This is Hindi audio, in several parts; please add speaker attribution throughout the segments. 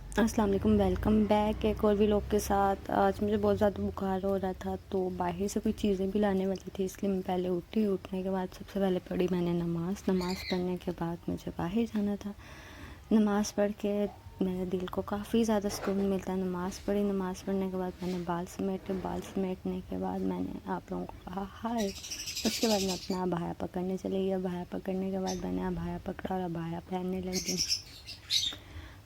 Speaker 1: अस्सलाम वालेकुम, वेलकम बैक एक और व्लॉग के साथ। आज मुझे बहुत ज़्यादा बुखार हो रहा था तो बाहर से कोई चीज़ें भी लाने वाली थी, इसलिए मैं पहले उठी। उठने के बाद सबसे पहले पढ़ी मैंने नमाज़ पढ़ने के बाद मुझे बाहर जाना था। नमाज़ पढ़ के मेरे दिल को काफ़ी ज़्यादा सुकून मिलता है। नमाज़ पढ़ने के बाद मैंने बाल समेटने के बाद मैंने आप लोगों को कहा हाय। उसके बाद मैं अपना अबाया पकड़ने चली गई। अबाया पकड़ने के बाद मैंने अबाया पकड़ा और अबाया पहनने लगी।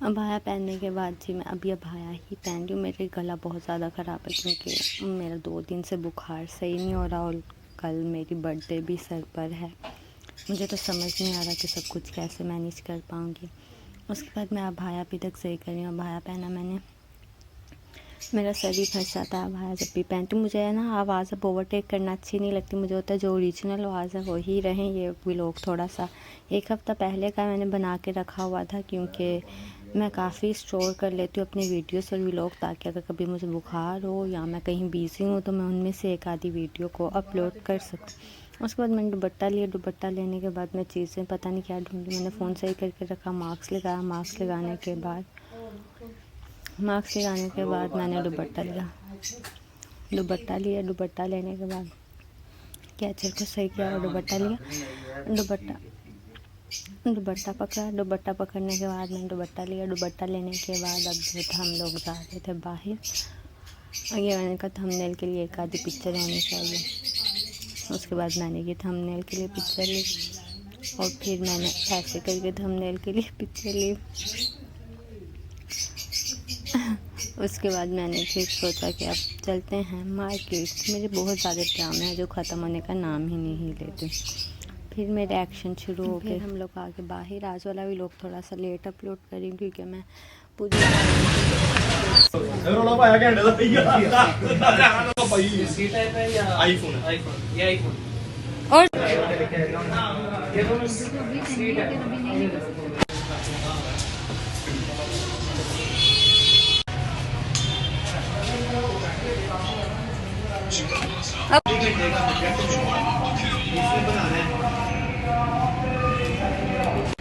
Speaker 1: अबाया पहनने के बाद जी मैं अभी अबाया ही पहन रही हूँ। मेरा गला बहुत ज़्यादा ख़राब है क्योंकि मेरा 2 दिन से बुखार सही नहीं हो रहा और कल मेरी बर्थडे भी सर पर है। मुझे तो समझ नहीं आ रहा कि सब कुछ कैसे मैनेज कर पाऊँगी। उसके बाद मैं अबाया भी तक सही कर रही हूँ। अबाया पहना मैंने, मेरा सर ही फंस जाता है अबाया जब भी पहनती हूँ। मुझे है ना आवाज़ अब ओवरटेक करना अच्छी नहीं लगती। मुझे होता है जो ओरिजिनल आवाज़ है वही रहें। ये व्लॉग थोड़ा सा 1 हफ़्ता पहले का मैंने बना के रखा हुआ था क्योंकि मैं काफ़ी स्टोर कर लेती हूँ अपनी वीडियोस और व्लॉग, ताकि अगर कभी मुझे बुखार हो या मैं कहीं बिज़ी हूँ तो मैं उनमें से एक आधी वीडियो को अपलोड कर सकूँ। उसके बाद मैंने दुपट्टा लिया। दुपट्टा लेने के बाद मैं चीज़ें पता नहीं क्या ढूंढी। मैंने फ़ोन सही करके रखा, मास्क लगाया। मास्क लगाने के बाद मैंने दुपट्टा लेने के बाद कैचर को सही किया और दुपट्टा लिया। दुपट्टा पकड़ा। दुपट्टा पकड़ने के बाद मैंने दुपट्टा लिया। दुपट्टा लेने के बाद अब जो था हम लोग जा रहे थे बाहर। और ये मैंने कहा थंबनेल के लिए एक आधी पिक्चर होनी चाहिए। उसके बाद मैंने ये थंबनेल के लिए पिक्चर ली और फिर मैंने ऐसे करके थंबनेल के लिए पिक्चर ली। उसके बाद मैंने फिर सोचा कि अब चलते हैं मार्केट। मेरे बहुत सारे प्लान हैं जो ख़त्म होने का नाम ही नहीं लेते। फिर मेरे एक्शन शुरू हो गए। हम लोग आगे बाहर। आज वाला भी लोग थोड़ा सा लेट अपलोड करें क्योंकि मैं पूरी और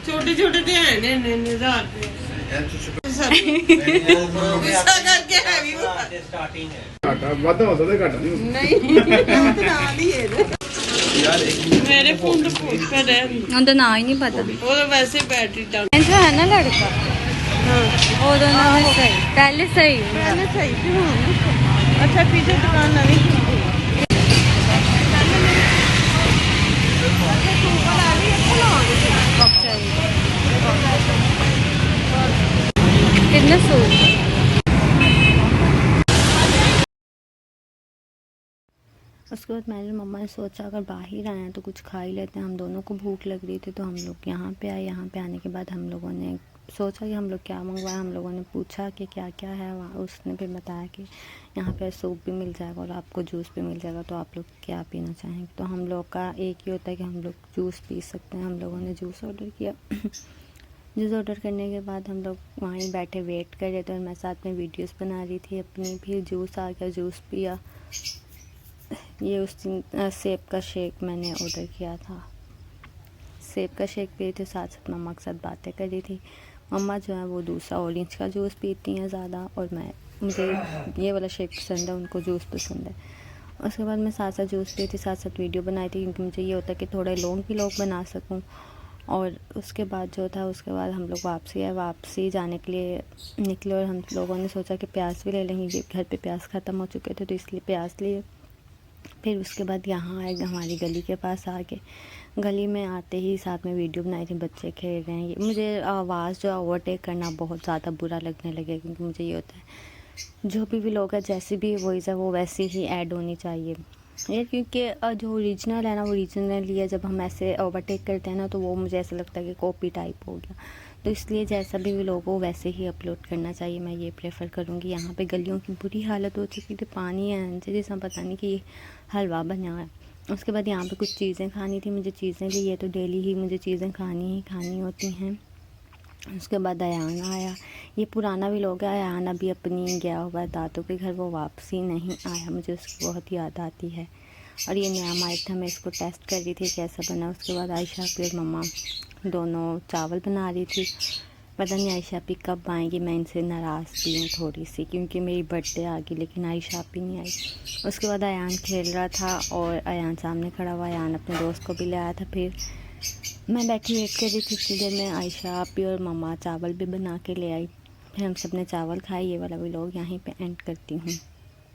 Speaker 2: छोटे छोटे तो है ने रात गुस्सा करके है भी स्टार्टिंग है
Speaker 3: घाटा वादा होता है, घाटा नहीं
Speaker 2: नहीं बना लिए
Speaker 3: यार।
Speaker 2: मेरे फोन तो फूट पे रहे
Speaker 1: उनका ना ही नहीं पता।
Speaker 2: वो तो वैसे बैटरी डाउन
Speaker 1: जो है ना लड़का,
Speaker 2: हाँ
Speaker 1: वो दोनों में सही, पहले सही
Speaker 2: पहले सही थी वहाँ। अच्छा पीछे दुकान नवी खुली
Speaker 1: कितने सूट। उसके बाद मैंने मम्मा ने सोचा अगर बाहर आए हैं तो कुछ खा ही लेते हैं। हम दोनों को भूख लग रही थी तो हम लोग यहाँ पे आए। यहाँ पे आने के बाद हम लोगों ने सोचा कि हम लोग क्या मंगवाएं। हम लोगों ने पूछा कि क्या क्या है वहाँ। उसने फिर बताया कि यहाँ पे सूप भी मिल जाएगा और आपको जूस भी मिल जाएगा, तो आप लोग क्या पीना चाहेंगे। तो हम लोग का एक ही होता है कि हम लोग जूस पी सकते हैं। हम लोगों ने जूस ऑर्डर किया। जूस ऑर्डर करने के बाद हम लोग वहीं बैठे वेट कर रहे थे और मैं साथ में वीडियोस बना रही थी अपनी। फिर जूस आ गया, जूस पिया। ये उस दिन सेब का शेक मैंने ऑर्डर किया था। सेब का शेक पी रही थी, साथ साथ मम्मा के साथ बातें कर रही थी। मम्मा जो है वो दूसरा ऑरेंज का जूस पीती हैं ज़्यादा और मुझे ये वाला शेक पसंद है, उनको जूस पसंद है। उसके बाद मैं साथ साथ जूस पी थी, साथ साथ वीडियो बनाई थी क्योंकि मुझे ये होता है कि थोड़े लॉन्ग व्लॉग बना सकूं। और उसके बाद जो था उसके बाद हम लोग वापसी जाने के लिए निकले और हम लोगों ने सोचा कि प्याज भी ले लेंगे। घर पे प्याज ख़त्म हो चुके थे तो इसलिए प्याज लिए। फिर उसके बाद यहाँ आए, हमारी गली के पास आके गली में आते ही साथ में वीडियो बनाई थी। बच्चे खेल रहे हैं। ये मुझे आवाज़ जो ओवरटेक करना बहुत ज़्यादा बुरा लगने लगे क्योंकि मुझे ये होता है जो भी लोग है जैसी भी वॉइस है वो वैसी ही ऐड होनी चाहिए। ये क्योंकि जो ओरिजिनल है ना वो ओरिजिनल ही है। जब हम ऐसे ओवरटेक करते हैं ना तो वो मुझे ऐसा लगता है कि कॉपी टाइप हो गया। तो इसलिए जैसा भी लोग हो वैसे ही अपलोड करना चाहिए, मैं ये प्रेफर करूँगी। यहाँ पे गलियों की बुरी हालत हो चुकी थी, पानी है जैसा पता नहीं कि हलवा बना है। उसके बाद यहाँ पे कुछ चीज़ें खानी थी मुझे, चीज़ें ली। ये तो डेली ही मुझे चीज़ें खानी होती हैं। उसके बाद अयान आया। ये पुराना भी लोग है। अयान अभी अपनी गया हुआ है दादू के घर, वो वापसी नहीं आया। मुझे उसकी बहुत याद आती है। और ये नया माइक था, मैं इसको टेस्ट कर रही थी कैसा बना। उसके बाद आयशा फिर मम्मा दोनों चावल बना रही थी। पता नहीं आयशा भी कब आएंगी। मैं इनसे नाराज़ भी हूँ थोड़ी सी, क्योंकि मेरी बर्थडे आ गई लेकिन आयशा भी नहीं आई। उसके बाद अयान खेल रहा था और अयान सामने खड़ा हुआ। अयान अपने दोस्त को भी ले आया था। फिर मैं बैठी वेट कर रही थी। इतनी देर में आयशा आपी और मम्मा चावल भी बना के ले आई। फिर हम सब ने चावल खाए। ये वाला व्लॉग यहीं पे एंड करती हूँ।